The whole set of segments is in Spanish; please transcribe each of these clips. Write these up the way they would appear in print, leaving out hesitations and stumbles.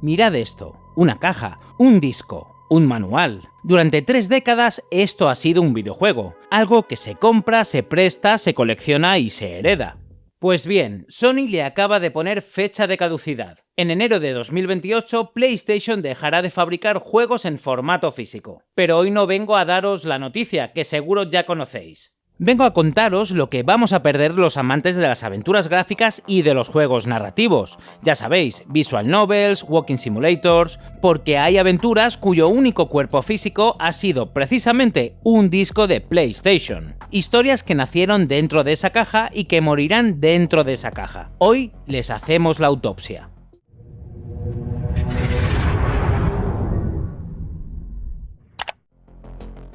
Mirad esto, una caja, un disco, un manual. Durante 3 décadas esto ha sido un videojuego, algo que se compra, se presta, se colecciona y se hereda. Pues bien, Sony le acaba de poner fecha de caducidad. En enero de 2028, PlayStation dejará de fabricar juegos en formato físico. Pero hoy no vengo a daros la noticia, que seguro ya conocéis. Vengo a contaros lo que vamos a perder los amantes de las aventuras gráficas y de los juegos narrativos. Ya sabéis, visual novels, walking simulators, porque hay aventuras cuyo único cuerpo físico ha sido precisamente un disco de PlayStation. Historias que nacieron dentro de esa caja y que morirán dentro de esa caja. Hoy les hacemos la autopsia.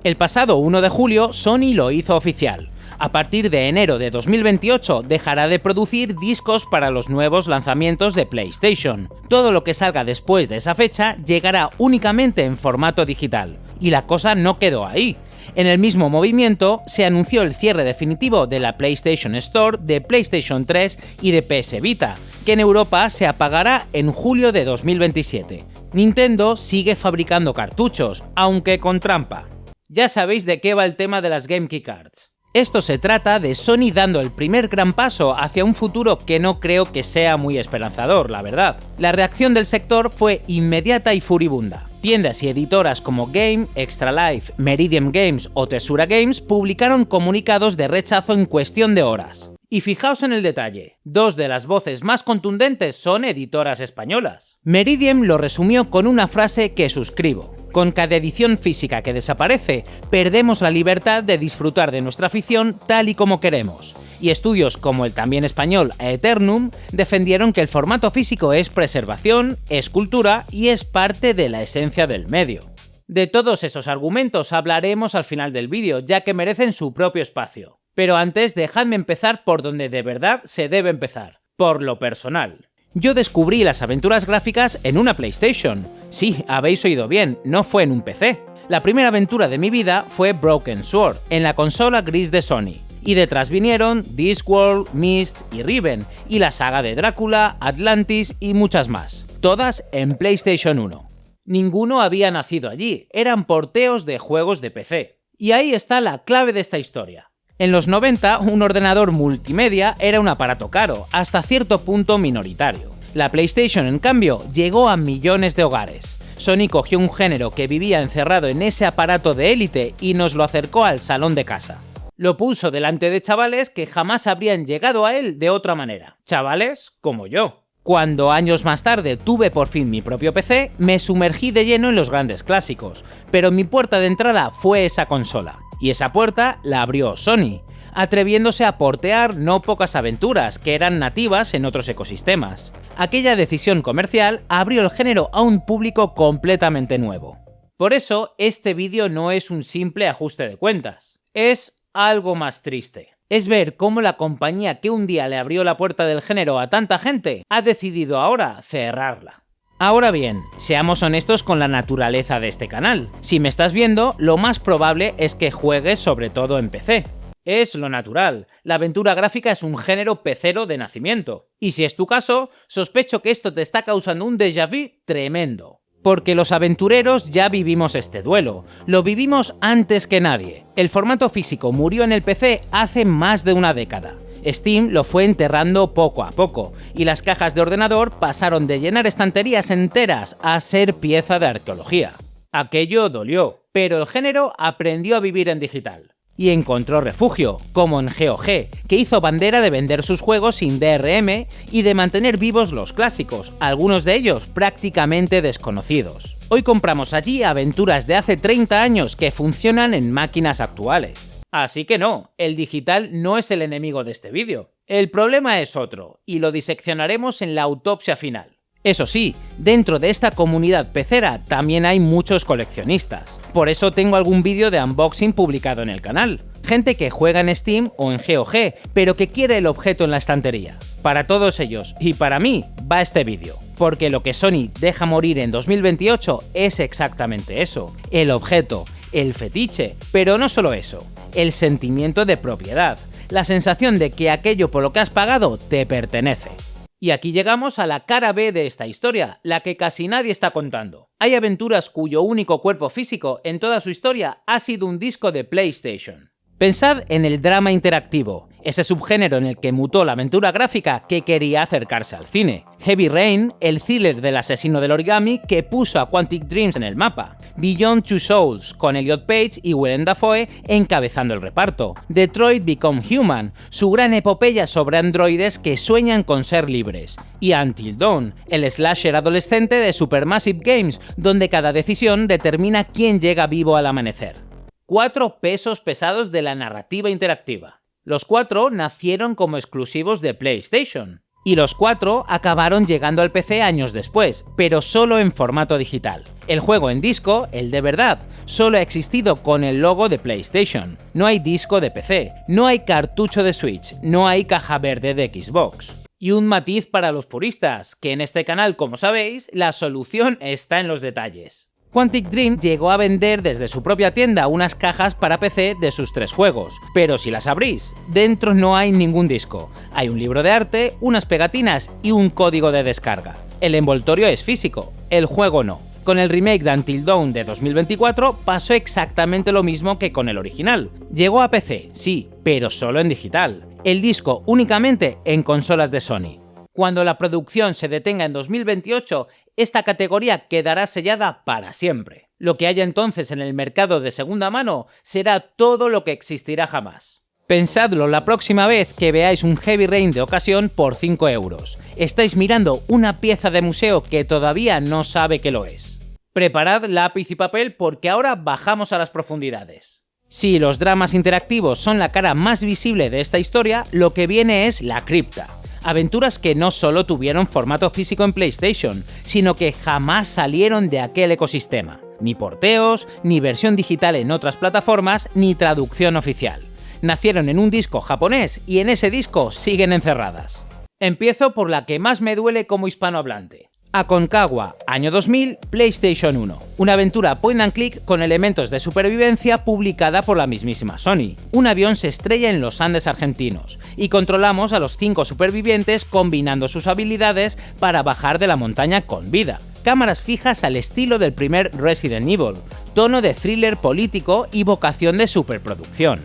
El pasado 1 de julio, Sony lo hizo oficial. A partir de enero de 2028 dejará de producir discos para los nuevos lanzamientos de PlayStation. Todo lo que salga después de esa fecha llegará únicamente en formato digital. Y la cosa no quedó ahí. En el mismo movimiento se anunció el cierre definitivo de la PlayStation Store, de PlayStation 3 y de PS Vita, que en Europa se apagará en julio de 2027. Nintendo sigue fabricando cartuchos, aunque con trampa. Ya sabéis de qué va el tema de las Game Key Cards. Esto se trata de Sony dando el primer gran paso hacia un futuro que no creo que sea muy esperanzador, la verdad. La reacción del sector fue inmediata y furibunda. Tiendas y editoras como Game, Extra Life, Meridian Games o Tesura Games publicaron comunicados de rechazo en cuestión de horas. Y fijaos en el detalle, 2 de las voces más contundentes son editoras españolas. Meridian lo resumió con una frase que suscribo. Con cada edición física que desaparece, perdemos la libertad de disfrutar de nuestra afición tal y como queremos. Y estudios como el también español Aeternum defendieron que el formato físico es preservación, es cultura y es parte de la esencia del medio. De todos esos argumentos hablaremos al final del vídeo, ya que merecen su propio espacio. Pero antes, dejadme empezar por donde de verdad se debe empezar, por lo personal. Yo descubrí las aventuras gráficas en una PlayStation. Sí, habéis oído bien, no fue en un PC. La primera aventura de mi vida fue Broken Sword, en la consola gris de Sony. Y detrás vinieron Discworld, Myst y Riven, y la saga de Drácula, Atlantis y muchas más. Todas en PlayStation 1. Ninguno había nacido allí, eran porteos de juegos de PC. Y ahí está la clave de esta historia. En los 90, un ordenador multimedia era un aparato caro, hasta cierto punto minoritario. La PlayStation, en cambio, llegó a millones de hogares. Sony cogió un género que vivía encerrado en ese aparato de élite y nos lo acercó al salón de casa. Lo puso delante de chavales que jamás habrían llegado a él de otra manera. Chavales como yo. Cuando años más tarde tuve por fin mi propio PC, me sumergí de lleno en los grandes clásicos, pero mi puerta de entrada fue esa consola. Y esa puerta la abrió Sony, atreviéndose a portear no pocas aventuras que eran nativas en otros ecosistemas. Aquella decisión comercial abrió el género a un público completamente nuevo. Por eso, este vídeo no es un simple ajuste de cuentas, es algo más triste. Es ver cómo la compañía que un día le abrió la puerta del género a tanta gente ha decidido ahora cerrarla. Ahora bien, seamos honestos con la naturaleza de este canal. Si me estás viendo, lo más probable es que juegues sobre todo en PC. Es lo natural, la aventura gráfica es un género pecero de nacimiento. Y si es tu caso, sospecho que esto te está causando un déjà vu tremendo. Porque los aventureros ya vivimos este duelo, lo vivimos antes que nadie. El formato físico murió en el PC hace más de una década. Steam lo fue enterrando poco a poco, y las cajas de ordenador pasaron de llenar estanterías enteras a ser pieza de arqueología. Aquello dolió, pero el género aprendió a vivir en digital. Y encontró refugio, como en GOG, que hizo bandera de vender sus juegos sin DRM y de mantener vivos los clásicos, algunos de ellos prácticamente desconocidos. Hoy compramos allí aventuras de hace 30 años que funcionan en máquinas actuales. Así que no, el digital no es el enemigo de este vídeo. El problema es otro, y lo diseccionaremos en la autopsia final. Eso sí, dentro de esta comunidad pecera también hay muchos coleccionistas. Por eso tengo algún vídeo de unboxing publicado en el canal. Gente que juega en Steam o en GOG, pero que quiere el objeto en la estantería. Para todos ellos, y para mí, va este vídeo. Porque lo que Sony deja morir en 2028 es exactamente eso, el objeto, el fetiche, pero no solo eso, el sentimiento de propiedad, la sensación de que aquello por lo que has pagado te pertenece. Y aquí llegamos a la cara B de esta historia, la que casi nadie está contando. Hay aventuras cuyo único cuerpo físico en toda su historia ha sido un disco de PlayStation. Pensad en el drama interactivo, ese subgénero en el que mutó la aventura gráfica que quería acercarse al cine. Heavy Rain, el thriller del asesino del origami que puso a Quantic Dream en el mapa. Beyond Two Souls, con Elliot Page y Willem Dafoe encabezando el reparto. Detroit Become Human, su gran epopeya sobre androides que sueñan con ser libres. Y Until Dawn, el slasher adolescente de Supermassive Games, donde cada decisión determina quién llega vivo al amanecer. 4 pesos pesados de la narrativa interactiva. Los 4 nacieron como exclusivos de PlayStation. Y los 4 acabaron llegando al PC años después, pero solo en formato digital. El juego en disco, el de verdad, solo ha existido con el logo de PlayStation. No hay disco de PC, no hay cartucho de Switch, no hay caja verde de Xbox. Y un matiz para los puristas, que en este canal, como sabéis, la solución está en los detalles. Quantic Dream llegó a vender desde su propia tienda unas cajas para PC de sus 3 juegos, pero si las abrís, dentro no hay ningún disco. Hay un libro de arte, unas pegatinas y un código de descarga. El envoltorio es físico, el juego no. Con el remake de Until Dawn de 2024 pasó exactamente lo mismo que con el original. Llegó a PC, sí, pero solo en digital. El disco únicamente en consolas de Sony. Cuando la producción se detenga en 2028, esta categoría quedará sellada para siempre. Lo que haya entonces en el mercado de segunda mano será todo lo que existirá jamás. Pensadlo la próxima vez que veáis un Heavy Rain de ocasión por 5 euros. Estáis mirando una pieza de museo que todavía no sabe que lo es. Preparad lápiz y papel porque ahora bajamos a las profundidades. Si los dramas interactivos son la cara más visible de esta historia, lo que viene es la cripta. Aventuras que no solo tuvieron formato físico en PlayStation, sino que jamás salieron de aquel ecosistema. Ni porteos, ni versión digital en otras plataformas, ni traducción oficial. Nacieron en un disco japonés y en ese disco siguen encerradas. Empiezo por la que más me duele como hispanohablante. Aconcagua, año 2000, PlayStation 1. Una aventura point and click con elementos de supervivencia publicada por la mismísima Sony. Un avión se estrella en los Andes argentinos y controlamos a los 5 supervivientes combinando sus habilidades para bajar de la montaña con vida. Cámaras fijas al estilo del primer Resident Evil, tono de thriller político y vocación de superproducción.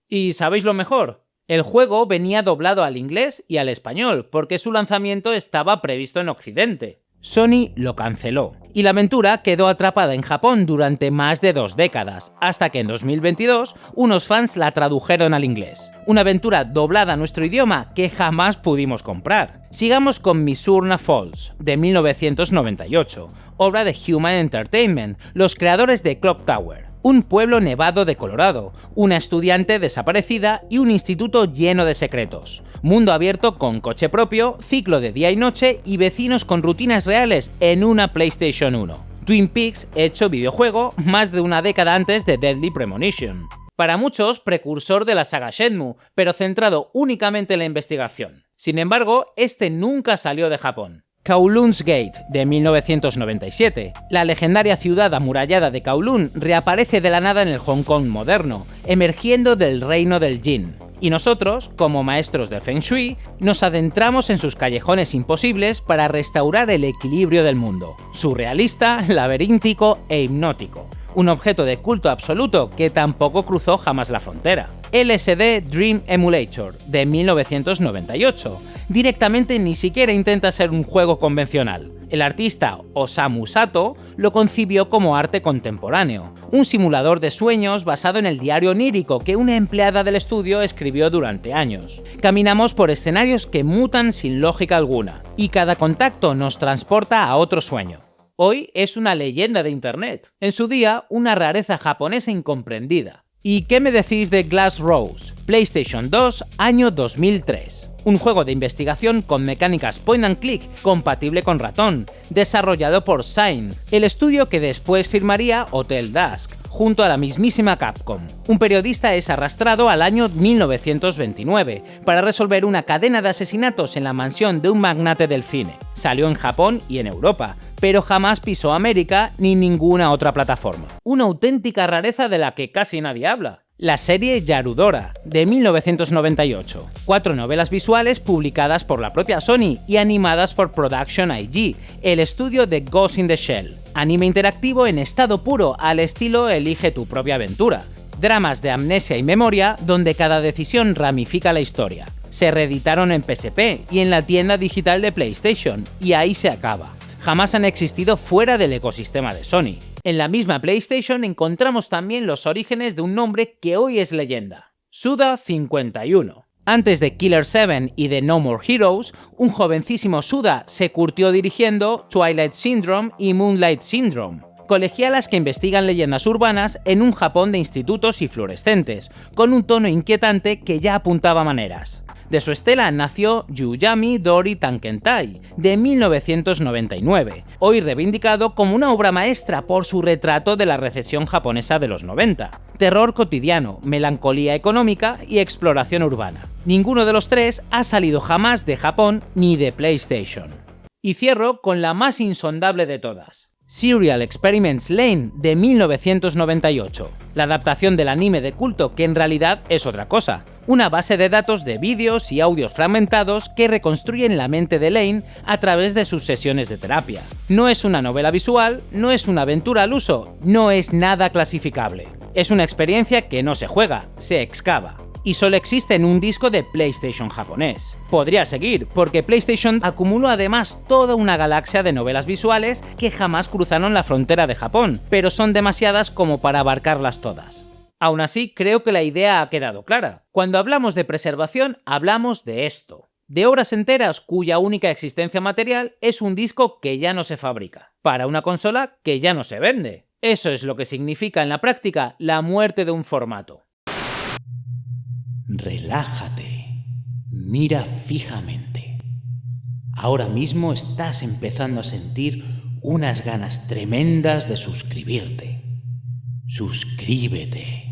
¿Y sabéis lo mejor? El juego venía doblado al inglés y al español porque su lanzamiento estaba previsto en Occidente. Sony lo canceló, y la aventura quedó atrapada en Japón durante más de 2 décadas, hasta que en 2022 unos fans la tradujeron al inglés. Una aventura doblada a nuestro idioma que jamás pudimos comprar. Sigamos con Misurna Falls, de 1998, obra de Human Entertainment, los creadores de Clock Tower. Un pueblo nevado de Colorado, una estudiante desaparecida y un instituto lleno de secretos. Mundo abierto con coche propio, ciclo de día y noche y vecinos con rutinas reales en una PlayStation 1. Twin Peaks hecho videojuego más de una década antes de Deadly Premonition. Para muchos, precursor de la saga Shenmue, pero centrado únicamente en la investigación. Sin embargo, este nunca salió de Japón. Kowloon's Gate, de 1997. La legendaria ciudad amurallada de Kowloon reaparece de la nada en el Hong Kong moderno, emergiendo del reino del Jin. Y nosotros, como maestros del Feng Shui, nos adentramos en sus callejones imposibles para restaurar el equilibrio del mundo. Surrealista, laberíntico e hipnótico. Un objeto de culto absoluto que tampoco cruzó jamás la frontera. LSD Dream Emulator, de 1998. Directamente ni siquiera intenta ser un juego convencional. El artista Osamu Sato lo concibió como arte contemporáneo, un simulador de sueños basado en el diario onírico que una empleada del estudio escribió durante años. Caminamos por escenarios que mutan sin lógica alguna, y cada contacto nos transporta a otro sueño. Hoy es una leyenda de internet, en su día una rareza japonesa incomprendida. ¿Y qué me decís de Glass Rose? PlayStation 2, año 2003. Un juego de investigación con mecánicas point and click compatible con ratón, desarrollado por Sign, el estudio que después firmaría Hotel Dusk, junto a la mismísima Capcom. Un periodista es arrastrado al año 1929 para resolver una cadena de asesinatos en la mansión de un magnate del cine. Salió en Japón y en Europa, pero jamás pisó América ni ninguna otra plataforma. Una auténtica rareza de la que casi nadie habla. La serie Yarudora, de 1998. 4 novelas visuales publicadas por la propia Sony y animadas por Production IG, el estudio de Ghost in the Shell. Anime interactivo en estado puro al estilo Elige tu propia aventura. Dramas de amnesia y memoria donde cada decisión ramifica la historia. Se reeditaron en PSP y en la tienda digital de PlayStation, y ahí se acaba. Jamás han existido fuera del ecosistema de Sony. En la misma PlayStation encontramos también los orígenes de un nombre que hoy es leyenda: Suda51. Antes de Killer 7 y de No More Heroes, un jovencísimo Suda se curtió dirigiendo Twilight Syndrome y Moonlight Syndrome, colegialas que investigan leyendas urbanas en un Japón de institutos y fluorescentes, con un tono inquietante que ya apuntaba maneras. De su estela nació Yuyami Dori Tankentai, de 1999, hoy reivindicado como una obra maestra por su retrato de la recesión japonesa de los 90. Terror cotidiano, melancolía económica y exploración urbana. Ninguno de los tres ha salido jamás de Japón ni de PlayStation. Y cierro con la más insondable de todas: Serial Experiments Lain, de 1998, la adaptación del anime de culto que en realidad es otra cosa, una base de datos de vídeos y audios fragmentados que reconstruyen la mente de Lane a través de sus sesiones de terapia. No es una novela visual, no es una aventura al uso, no es nada clasificable. Es una experiencia que no se juega, se excava. Y solo existe en un disco de PlayStation japonés. Podría seguir, porque PlayStation acumuló además toda una galaxia de novelas visuales que jamás cruzaron la frontera de Japón, pero son demasiadas como para abarcarlas todas. Aún así, creo que la idea ha quedado clara. Cuando hablamos de preservación, hablamos de esto: de obras enteras cuya única existencia material es un disco que ya no se fabrica, para una consola que ya no se vende. Eso es lo que significa en la práctica la muerte de un formato. Relájate, mira fijamente. Ahora mismo estás empezando a sentir unas ganas tremendas de suscribirte. Suscríbete.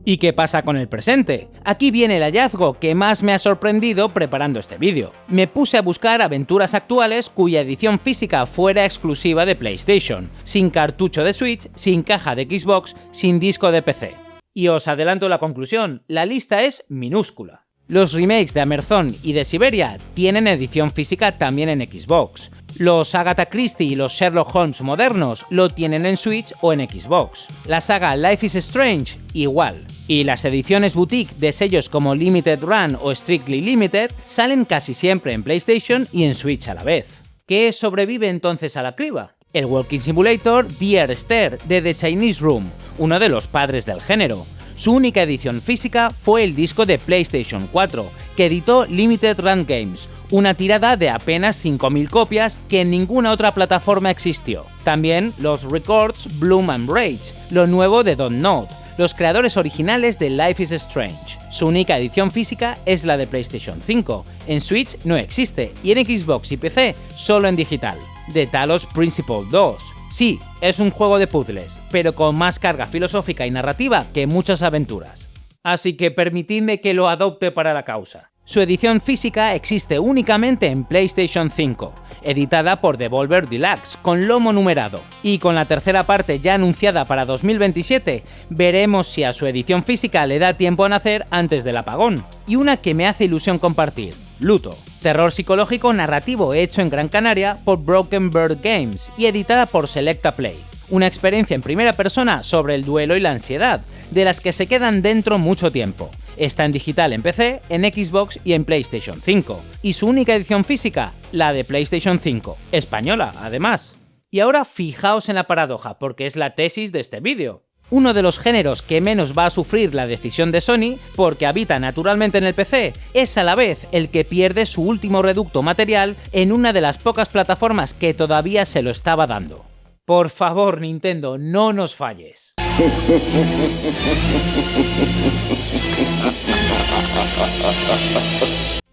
¿Y qué pasa con el presente? Aquí viene el hallazgo que más me ha sorprendido preparando este vídeo. Me puse a buscar aventuras actuales cuya edición física fuera exclusiva de PlayStation, sin cartucho de Switch, sin caja de Xbox, sin disco de PC. Y os adelanto la conclusión: la lista es minúscula. Los remakes de Amerzone y de Siberia tienen edición física también en Xbox. Los Agatha Christie y los Sherlock Holmes modernos lo tienen en Switch o en Xbox. La saga Life is Strange, igual. Y las ediciones boutique de sellos como Limited Run o Strictly Limited salen casi siempre en PlayStation y en Switch a la vez. ¿Qué sobrevive entonces a la criba? El Walking Simulator Dear Esther de The Chinese Room, uno de los padres del género. Su única edición física fue el disco de PlayStation 4, que editó Limited Run Games, una tirada de apenas 5.000 copias que en ninguna otra plataforma existió. También los Records Bloom and Rage, lo nuevo de Don't Nod, los creadores originales de Life is Strange. Su única edición física es la de PlayStation 5, en Switch no existe y en Xbox y PC solo en digital. The Talos Principle 2. Sí, es un juego de puzzles, pero con más carga filosófica y narrativa que muchas aventuras. Así que permitidme que lo adopte para la causa. Su edición física existe únicamente en PlayStation 5, editada por Devolver Deluxe, con lomo numerado. Y con la tercera parte ya anunciada para 2027, veremos si a su edición física le da tiempo a nacer antes del apagón. Y una que me hace ilusión compartir: Luto. Terror psicológico narrativo hecho en Gran Canaria por Broken Bird Games y editada por Selecta Play. Una experiencia en primera persona sobre el duelo y la ansiedad, de las que se quedan dentro mucho tiempo. Está en digital en PC, en Xbox y en PlayStation 5. Y su única edición física, la de PlayStation 5, española además. Y ahora fijaos en la paradoja, porque es la tesis de este vídeo. Uno de los géneros que menos va a sufrir la decisión de Sony, porque habita naturalmente en el PC, es a la vez el que pierde su último reducto material en una de las pocas plataformas que todavía se lo estaba dando. Por favor, Nintendo, no nos falles.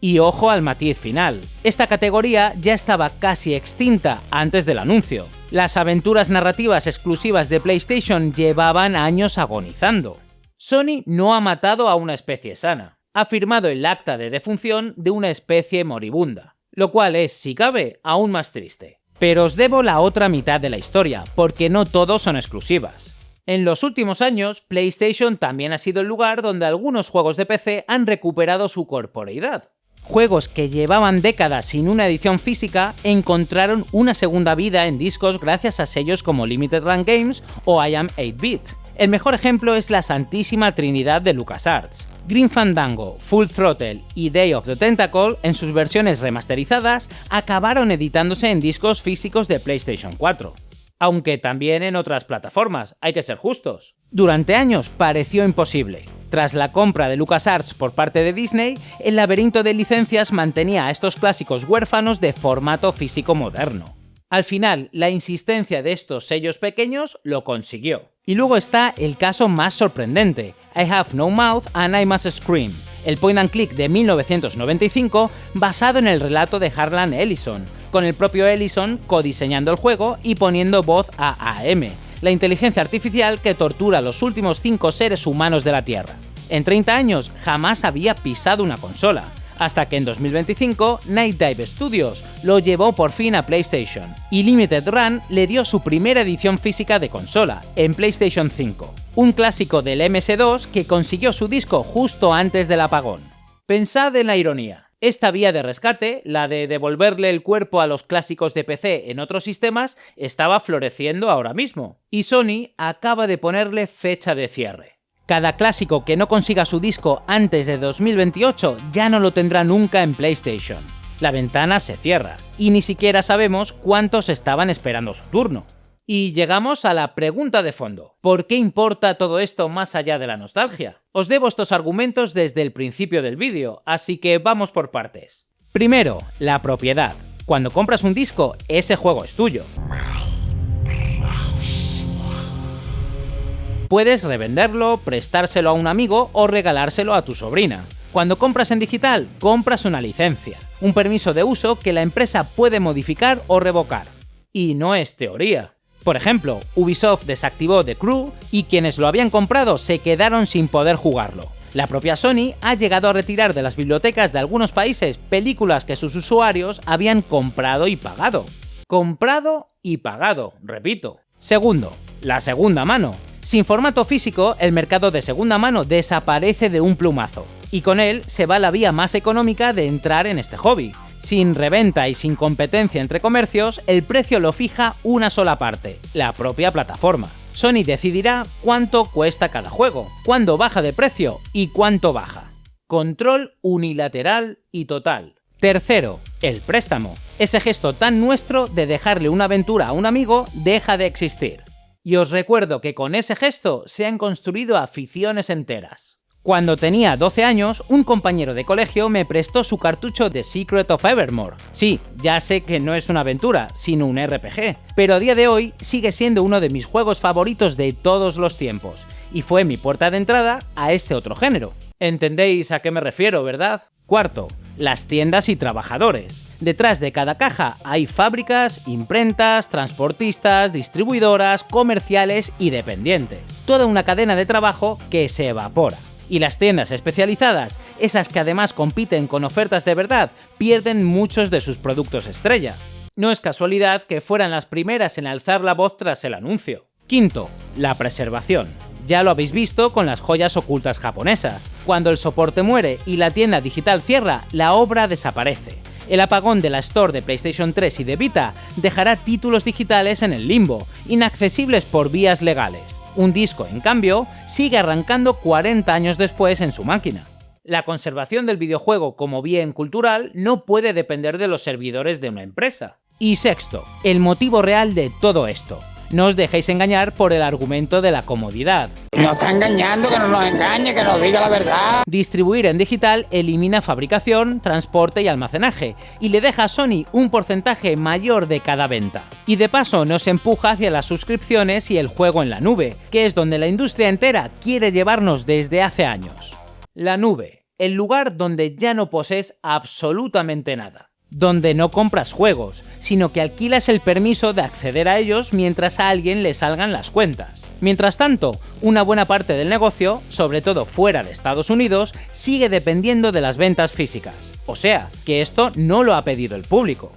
Y ojo al matiz final. Esta categoría ya estaba casi extinta antes del anuncio. Las aventuras narrativas exclusivas de PlayStation llevaban años agonizando. Sony no ha matado a una especie sana. Ha firmado el acta de defunción de una especie moribunda, lo cual es, si cabe, aún más triste. Pero os debo la otra mitad de la historia, porque no todos son exclusivas. En los últimos años, PlayStation también ha sido el lugar donde algunos juegos de PC han recuperado su corporeidad. Juegos que llevaban décadas sin una edición física encontraron una segunda vida en discos gracias a sellos como Limited Run Games o I Am 8-Bit. El mejor ejemplo es la santísima trinidad de LucasArts. Grim Fandango, Full Throttle y Day of the Tentacle, en sus versiones remasterizadas, acabaron editándose en discos físicos de PlayStation 4. Aunque también en otras plataformas, hay que ser justos. Durante años pareció imposible. Tras la compra de LucasArts por parte de Disney, el laberinto de licencias mantenía a estos clásicos huérfanos de formato físico moderno. Al final, la insistencia de estos sellos pequeños lo consiguió. Y luego está el caso más sorprendente, I Have No Mouth and I Must Scream, el point and click de 1995 basado en el relato de Harlan Ellison, con el propio Ellison codiseñando el juego y poniendo voz a AM, la inteligencia artificial que tortura a los últimos 5 seres humanos de la Tierra. En 30 años jamás había pisado una consola, hasta que en 2025 Night Dive Studios lo llevó por fin a PlayStation, y Limited Run le dio su primera edición física de consola, en PlayStation 5, un clásico del MS2 que consiguió su disco justo antes del apagón. Pensad en la ironía. Esta vía de rescate, la de devolverle el cuerpo a los clásicos de PC en otros sistemas, estaba floreciendo ahora mismo, y Sony acaba de ponerle fecha de cierre. Cada clásico que no consiga su disco antes de 2028 ya no lo tendrá nunca en PlayStation. La ventana se cierra, y ni siquiera sabemos cuántos estaban esperando su turno. Y llegamos a la pregunta de fondo. ¿Por qué importa todo esto más allá de la nostalgia? Os debo estos argumentos desde el principio del vídeo, así que vamos por partes. Primero, la propiedad. Cuando compras un disco, ese juego es tuyo. Puedes revenderlo, prestárselo a un amigo o regalárselo a tu sobrina. Cuando compras en digital, compras una licencia, un permiso de uso que la empresa puede modificar o revocar. Y no es teoría. Por ejemplo, Ubisoft desactivó The Crew y quienes lo habían comprado se quedaron sin poder jugarlo. La propia Sony ha llegado a retirar de las bibliotecas de algunos países películas que sus usuarios habían comprado y pagado. Comprado y pagado, repito. Segundo, la segunda mano. Sin formato físico, el mercado de segunda mano desaparece de un plumazo, y con él se va la vía más económica de entrar en este hobby. Sin reventa y sin competencia entre comercios, el precio lo fija una sola parte, la propia plataforma. Sony decidirá cuánto cuesta cada juego, cuándo baja de precio y cuánto baja. Control unilateral y total. Tercero, el préstamo. Ese gesto tan nuestro de dejarle una aventura a un amigo deja de existir. Y os recuerdo que con ese gesto se han construido aficiones enteras. Cuando tenía 12 años, un compañero de colegio me prestó su cartucho de Secret of Evermore. Sí, ya sé que no es una aventura, sino un RPG, pero a día de hoy sigue siendo uno de mis juegos favoritos de todos los tiempos, y fue mi puerta de entrada a este otro género. ¿Entendéis a qué me refiero, verdad? Cuarto, las tiendas y trabajadores. Detrás de cada caja hay fábricas, imprentas, transportistas, distribuidoras, comerciales y dependientes. Toda una cadena de trabajo que se evapora. Y las tiendas especializadas, esas que además compiten con ofertas de verdad, pierden muchos de sus productos estrella. No es casualidad que fueran las primeras en alzar la voz tras el anuncio. Quinto, la preservación. Ya lo habéis visto con las joyas ocultas japonesas. Cuando el soporte muere y la tienda digital cierra, la obra desaparece. El apagón de la Store de PlayStation 3 y de Vita dejará títulos digitales en el limbo, inaccesibles por vías legales. Un disco, en cambio, sigue arrancando 40 años después en su máquina. La conservación del videojuego como bien cultural no puede depender de los servidores de una empresa. Y sexto, el motivo real de todo esto. No os dejéis engañar por el argumento de la comodidad. Nos está engañando, que no nos engañe, que nos diga la verdad. Distribuir en digital elimina fabricación, transporte y almacenaje, y le deja a Sony un porcentaje mayor de cada venta. Y de paso nos empuja hacia las suscripciones y el juego en la nube, que es donde la industria entera quiere llevarnos desde hace años. La nube, el lugar donde ya no posees absolutamente nada. Donde no compras juegos, sino que alquilas el permiso de acceder a ellos mientras a alguien le salgan las cuentas. Mientras tanto, una buena parte del negocio, sobre todo fuera de Estados Unidos, sigue dependiendo de las ventas físicas. O sea, que esto no lo ha pedido el público.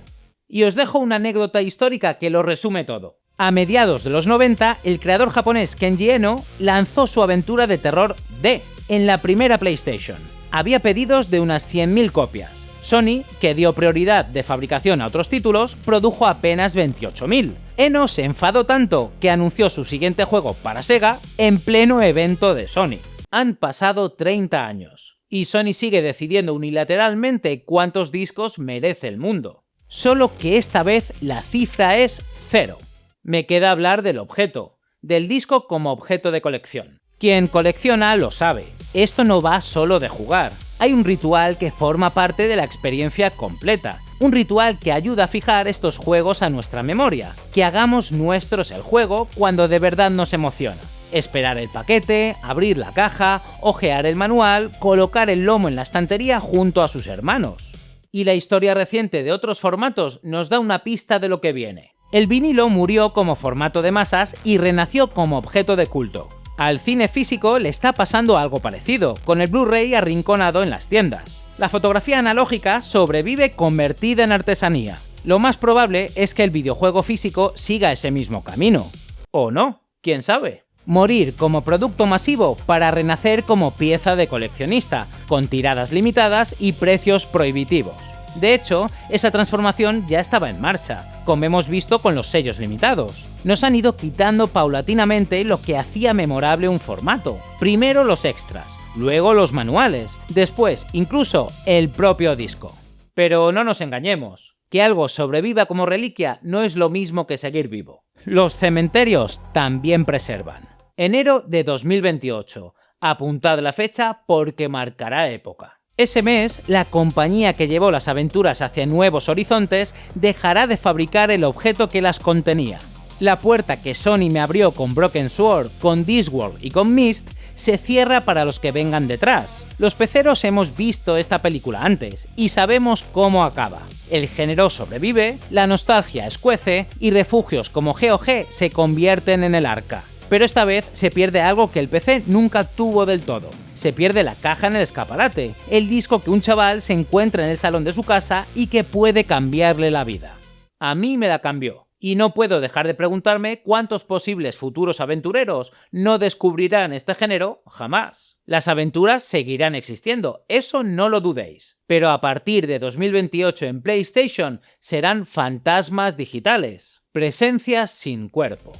Y os dejo una anécdota histórica que lo resume todo. A mediados de los 90, el creador japonés Kenji Eno lanzó su aventura de terror D en la primera PlayStation. Había pedidos de unas 100.000 copias. Sony, que dio prioridad de fabricación a otros títulos, produjo apenas 28.000. Eno se enfadó tanto que anunció su siguiente juego para Sega en pleno evento de Sony. Han pasado 30 años, y Sony sigue decidiendo unilateralmente cuántos discos merece el mundo. Solo que esta vez la cifra es 0. Me queda hablar del objeto, del disco como objeto de colección. Quien colecciona lo sabe, esto no va solo de jugar. Hay un ritual que forma parte de la experiencia completa. Un ritual que ayuda a fijar estos juegos a nuestra memoria, que hagamos nuestros el juego cuando de verdad nos emociona. Esperar el paquete, abrir la caja, hojear el manual, colocar el lomo en la estantería junto a sus hermanos. Y la historia reciente de otros formatos nos da una pista de lo que viene. El vinilo murió como formato de masas y renació como objeto de culto. Al cine físico le está pasando algo parecido, con el Blu-ray arrinconado en las tiendas. La fotografía analógica sobrevive convertida en artesanía. Lo más probable es que el videojuego físico siga ese mismo camino. ¿O no? ¿Quién sabe? Morir como producto masivo para renacer como pieza de coleccionista, con tiradas limitadas y precios prohibitivos. De hecho, esa transformación ya estaba en marcha, como hemos visto con los sellos limitados. Nos han ido quitando paulatinamente lo que hacía memorable un formato. Primero los extras, luego los manuales, después incluso el propio disco. Pero no nos engañemos, que algo sobreviva como reliquia no es lo mismo que seguir vivo. Los cementerios también preservan. Enero de 2028. Apuntad la fecha porque marcará época. Ese mes, la compañía que llevó las aventuras hacia nuevos horizontes dejará de fabricar el objeto que las contenía. La puerta que Sony me abrió con Broken Sword, con Discworld y con Myst se cierra para los que vengan detrás. Los peceros hemos visto esta película antes y sabemos cómo acaba. El género sobrevive, la nostalgia escuece y refugios como GOG se convierten en el arca. Pero esta vez se pierde algo que el PC nunca tuvo del todo. Se pierde la caja en el escaparate, el disco que un chaval se encuentra en el salón de su casa y que puede cambiarle la vida. A mí me la cambió, y no puedo dejar de preguntarme cuántos posibles futuros aventureros no descubrirán este género jamás. Las aventuras seguirán existiendo, eso no lo dudéis. Pero a partir de 2028 en PlayStation serán fantasmas digitales, presencias sin cuerpo.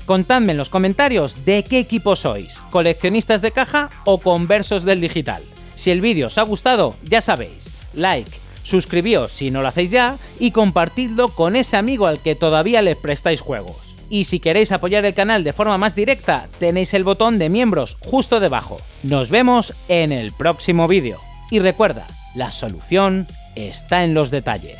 Contadme en los comentarios de qué equipo sois, coleccionistas de caja o conversos del digital. Si el vídeo os ha gustado, ya sabéis, like, suscribíos si no lo hacéis ya y compartidlo con ese amigo al que todavía le prestáis juegos. Y si queréis apoyar el canal de forma más directa, tenéis el botón de miembros justo debajo. Nos vemos en el próximo vídeo. Y recuerda, la solución está en los detalles.